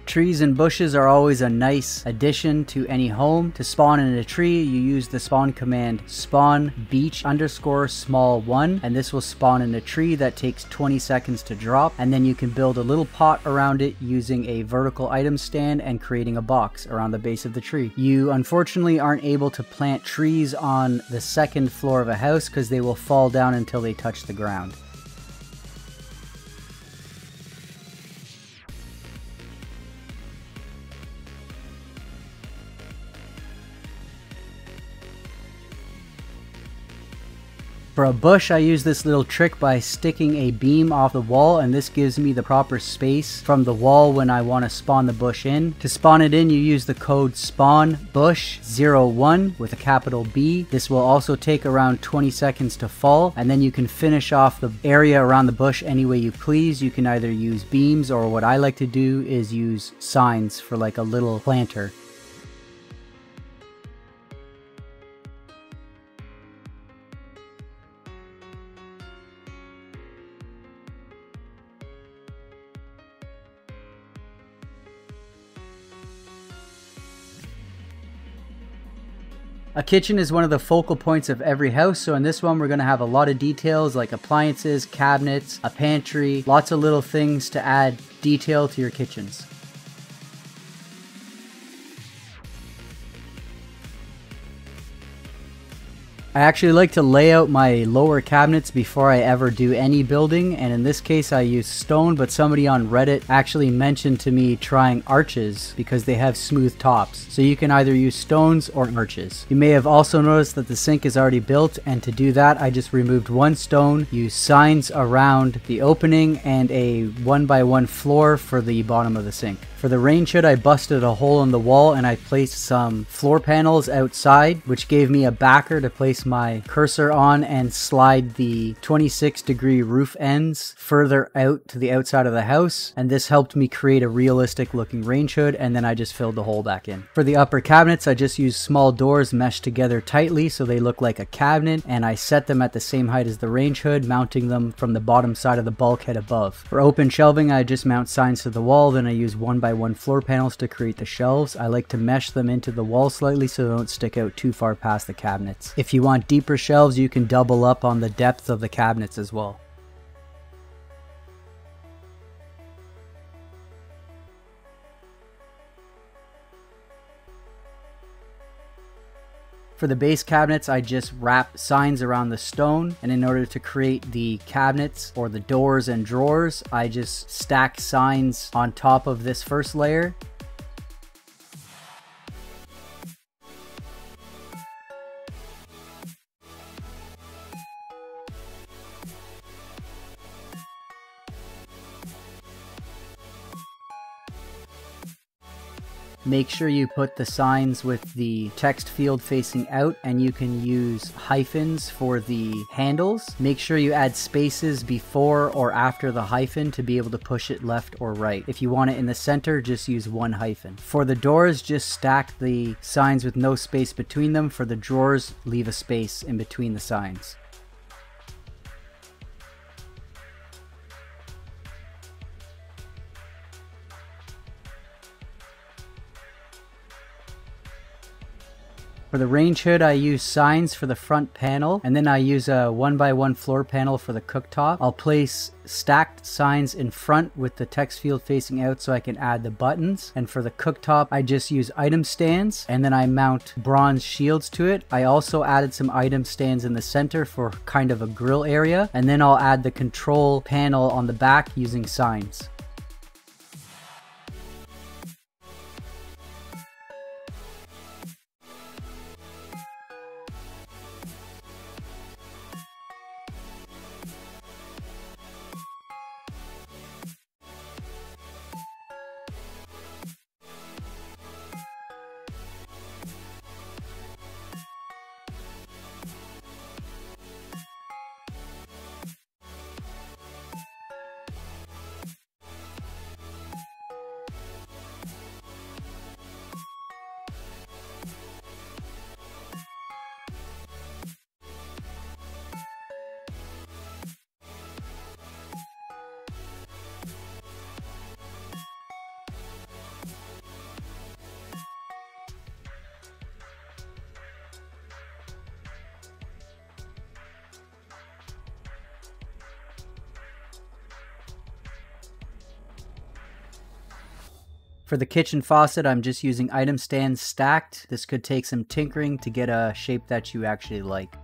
Trees and bushes are always a nice addition to any home. To spawn in a tree, you use the spawn command spawn beach _ small 1, and this will spawn in a tree that takes 20 seconds to drop, and then you can build a little pot around it using a vertical item stand and creating a box around the base of the tree. You unfortunately aren't able to plant trees on the 2nd floor of a house because they will fall down until they touch the ground. For a bush, I use this little trick by sticking a beam off the wall, and this gives me the proper space from the wall when I want to spawn the bush in. To spawn it in, you use the code SpawnBush01 with a capital B. This will also take around 20 seconds to fall, and then you can finish off the area around the bush any way you please. You can either use beams, or what I like to do is use signs for like a little planter. A kitchen is one of the focal points of every house, so in this one we're going to have a lot of details like appliances, cabinets, a pantry, lots of little things to add detail to your kitchens. I actually like to lay out my lower cabinets before I ever do any building, and in this case I use stone, but somebody on Reddit actually mentioned to me trying arches because they have smooth tops. So you can either use stones or arches. You may have also noticed that the sink is already built, and to do that I just removed one stone, used signs around the opening, and a 1x1 floor for the bottom of the sink. For the range hood I busted a hole in the wall and I placed some floor panels outside, which gave me a backer to place my cursor on and slide the 26-degree roof ends further out to the outside of the house, and this helped me create a realistic looking range hood, and then I just filled the hole back in. For the upper cabinets I just used small doors meshed together tightly so they look like a cabinet, and I set them at the same height as the range hood, mounting them from the bottom side of the bulkhead above. For open shelving I just mount signs to the wall, then I use 1x1 floor panels to create the shelves. I like to mesh them into the wall slightly so they don't stick out too far past the cabinets. If you want deeper shelves you can double up on the depth of the cabinets as well. For the base cabinets, I just wrap signs around the stone, and in order to create the cabinets or the doors and drawers, I just stack signs on top of this first layer. Make sure you put the signs with the text field facing out, and you can use hyphens for the handles. Make sure you add spaces before or after the hyphen to be able to push it left or right. If you want it in the center, just use one hyphen. For the doors, just stack the signs with no space between them. For the drawers, leave a space in between the signs. For the range hood, I use signs for the front panel, and then I use a 1x1 floor panel for the cooktop. I'll place stacked signs in front with the text field facing out so I can add the buttons. And for the cooktop, I just use item stands, and then I mount bronze shields to it. I also added some item stands in the center for kind of a grill area, and then I'll add the control panel on the back using signs. For the kitchen faucet, I'm just using item stands stacked. This could take some tinkering to get a shape that you actually like.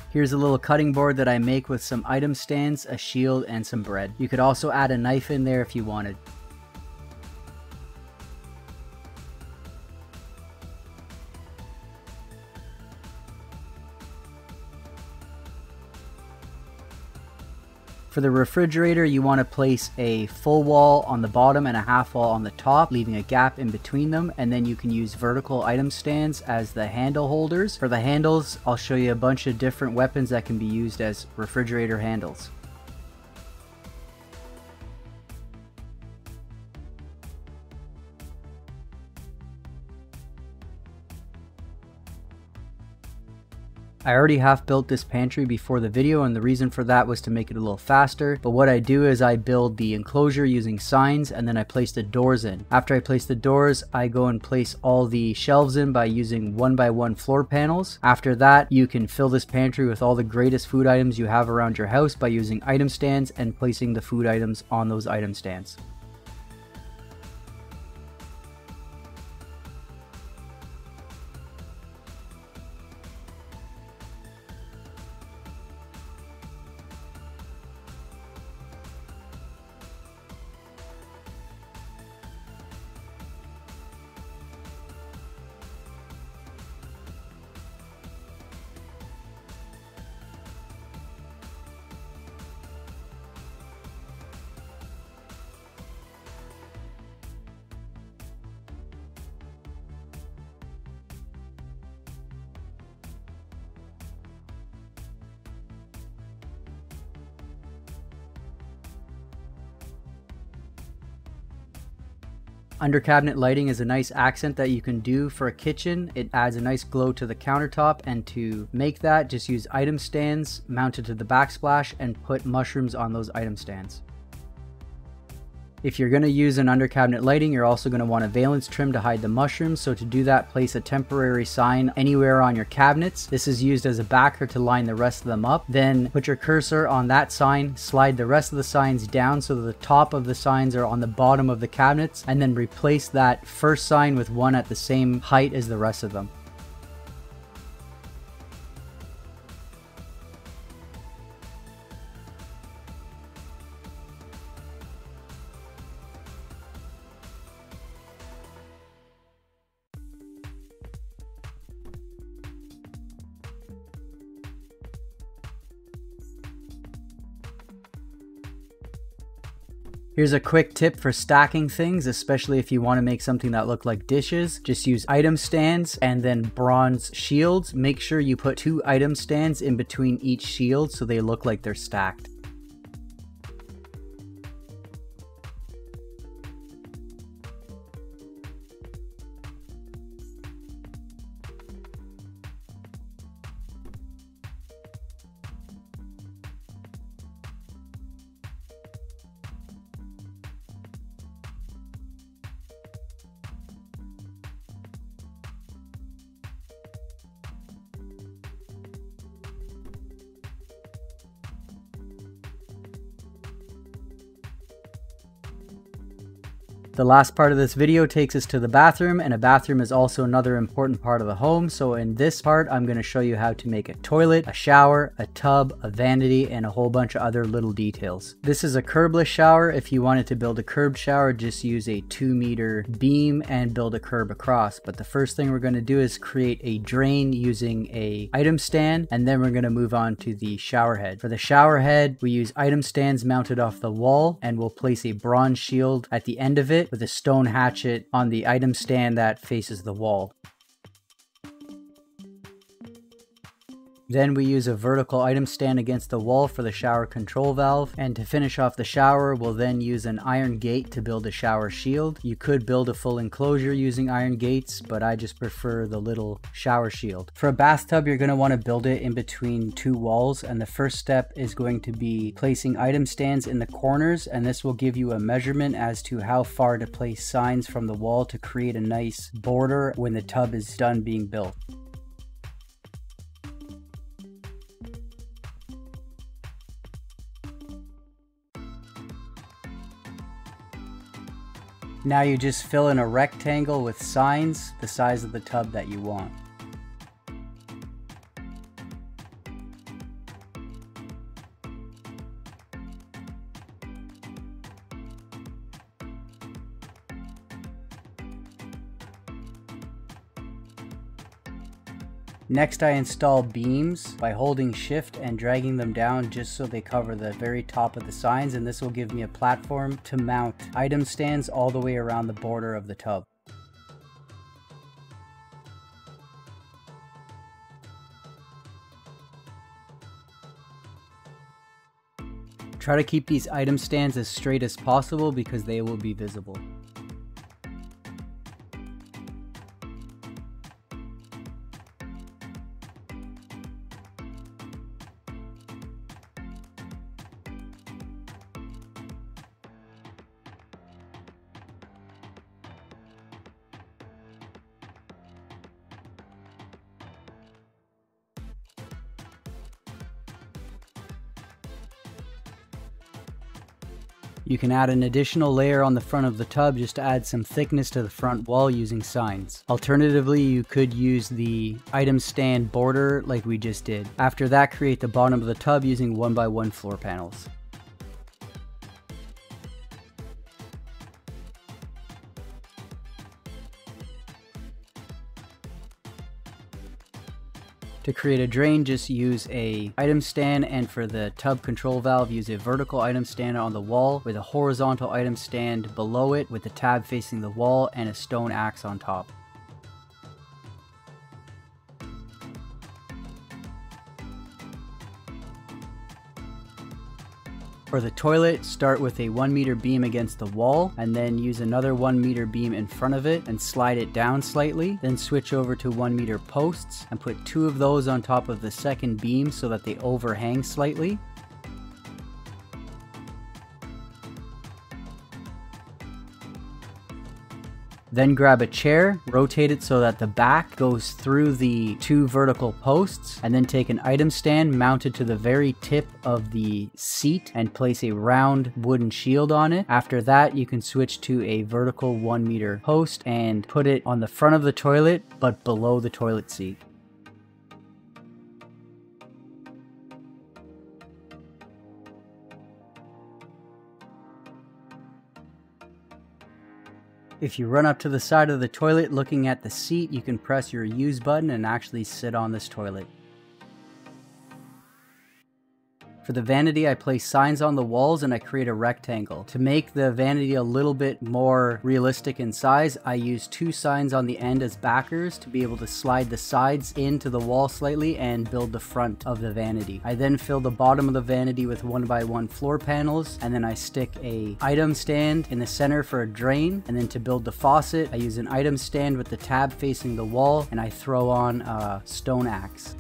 Here's a little cutting board that I make with some item stands, a shield, and some bread. You could also add a knife in there if you wanted. For the refrigerator, you want to place a full wall on the bottom and a half wall on the top, leaving a gap in between them, and then you can use vertical item stands as the handle holders. For the handles, I'll show you a bunch of different weapons that can be used as refrigerator handles. I already half built this pantry before the video, and the reason for that was to make it a little faster. But what I do is I build the enclosure using signs, and then I place the doors in. After I place the doors, I go and place all the shelves in by using 1x1 floor panels. After that, you can fill this pantry with all the greatest food items you have around your house by using item stands and placing the food items on those item stands. Undercabinet lighting is a nice accent that you can do for a kitchen. It adds a nice glow to the countertop, and to make that, just use item stands mounted to the backsplash and put mushrooms on those item stands. If you're going to use an undercabinet lighting, you're also going to want a valance trim to hide the mushrooms. So to do that, place a temporary sign anywhere on your cabinets. This is used as a backer to line the rest of them up. Then put your cursor on that sign, slide the rest of the signs down so that the top of the signs are on the bottom of the cabinets, and then replace that first sign with one at the same height as the rest of them. Here's a quick tip for stacking things, especially if you want to make something that look like dishes. Just use item stands and then bronze shields. Make sure you put 2 item stands in between each shield so they look like they're stacked. The last part of this video takes us to the bathroom, and a bathroom is also another important part of the home. So in this part, I'm going to show you how to make a toilet, a shower, a tub, a vanity, and a whole bunch of other little details. This is a curbless shower. If you wanted to build a curbed shower, just use a 2-meter beam and build a curb across. But the first thing we're going to do is create a drain using a item stand, and then we're going to move on to the shower head. For the shower head, we use item stands mounted off the wall, and we'll place a bronze shield at the end of it with a stone hatchet on the item stand that faces the wall. Then we use a vertical item stand against the wall for the shower control valve, and to finish off the shower, we'll then use an iron gate to build a shower shield. You could build a full enclosure using iron gates, but I just prefer the little shower shield. For a bathtub, you're going to want to build it in between 2 walls, and the first step is going to be placing item stands in the corners, and this will give you a measurement as to how far to place signs from the wall to create a nice border when the tub is done being built. Now you just fill in a rectangle with signs the size of the tub that you want. Next, I install beams by holding shift and dragging them down just so they cover the very top of the signs, and this will give me a platform to mount item stands all the way around the border of the tub. Try to keep these item stands as straight as possible because they will be visible. You can add an additional layer on the front of the tub just to add some thickness to the front wall using signs. Alternatively, you could use the item stand border like we just did. After that, create the bottom of the tub using 1x1 floor panels. To create a drain, just use a item stand, and for the tub control valve, use a vertical item stand on the wall with a horizontal item stand below it with the tab facing the wall and a stone axe on top. For the toilet, start with a 1 meter beam against the wall and then use another 1 meter beam in front of it and slide it down slightly. Then switch over to 1 meter posts and put 2 of those on top of the second beam so that they overhang slightly. Then grab a chair, rotate it so that the back goes through the 2 vertical posts, and then take an item stand mounted to the very tip of the seat and place a round wooden shield on it. After that, you can switch to a vertical 1 meter post and put it on the front of the toilet but below the toilet seat. If you run up to the side of the toilet looking at the seat, you can press your use button and actually sit on this toilet. For the vanity, I place signs on the walls and I create a rectangle. To make the vanity a little bit more realistic in size, I use 2 signs on the end as backers to be able to slide the sides into the wall slightly and build the front of the vanity. I then fill the bottom of the vanity with 1x1 floor panels, and then I stick a item stand in the center for a drain. And then to build the faucet, I use an item stand with the tab facing the wall and I throw on a stone axe.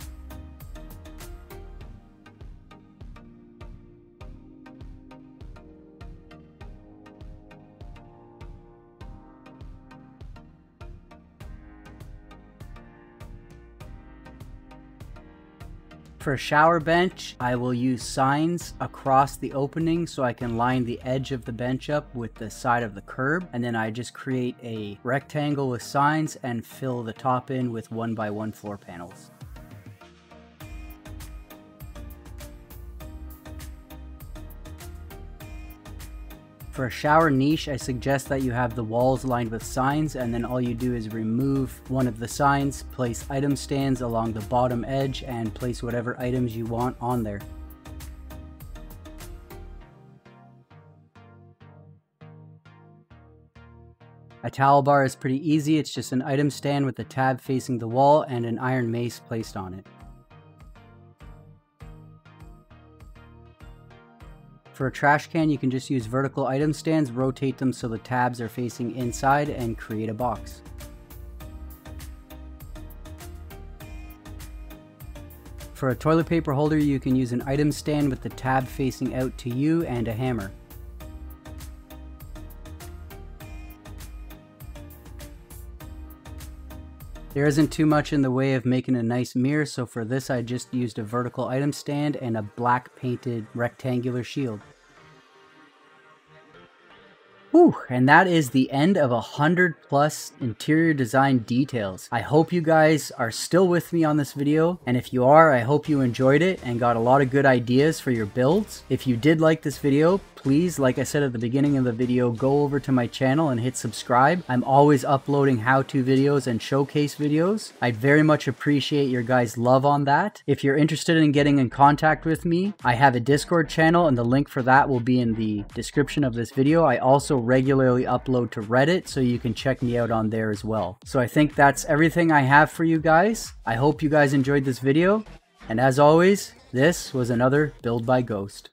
For a shower bench, I will use signs across the opening so I can line the edge of the bench up with the side of the curb, and then I just create a rectangle with signs and fill the top in with 1x1 floor panels. For a shower niche, I suggest that you have the walls lined with signs, and then all you do is remove one of the signs, place item stands along the bottom edge, and place whatever items you want on there. A towel bar is pretty easy. It's just an item stand with the tab facing the wall and an iron mace placed on it. For a trash can, you can just use vertical item stands, rotate them so the tabs are facing inside, and create a box. For a toilet paper holder, you can use an item stand with the tab facing out to you and a hammer. There isn't too much in the way of making a nice mirror, so for this I just used a vertical item stand and a black painted rectangular shield. Whew, and that is the end of 100+ interior design details. I hope you guys are still with me on this video, and if you are, I hope you enjoyed it and got a lot of good ideas for your builds. If you did like this video, please, like I said at the beginning of the video, go over to my channel and hit subscribe. I'm always uploading how-to videos and showcase videos. I'd very much appreciate your guys' love on that. If you're interested in getting in contact with me, I have a Discord channel, and the link for that will be in the description of this video. I also regularly upload to Reddit, so you can check me out on there as well. So I think that's everything I have for you guys. I hope you guys enjoyed this video, and as always, this was another Build by Ghost.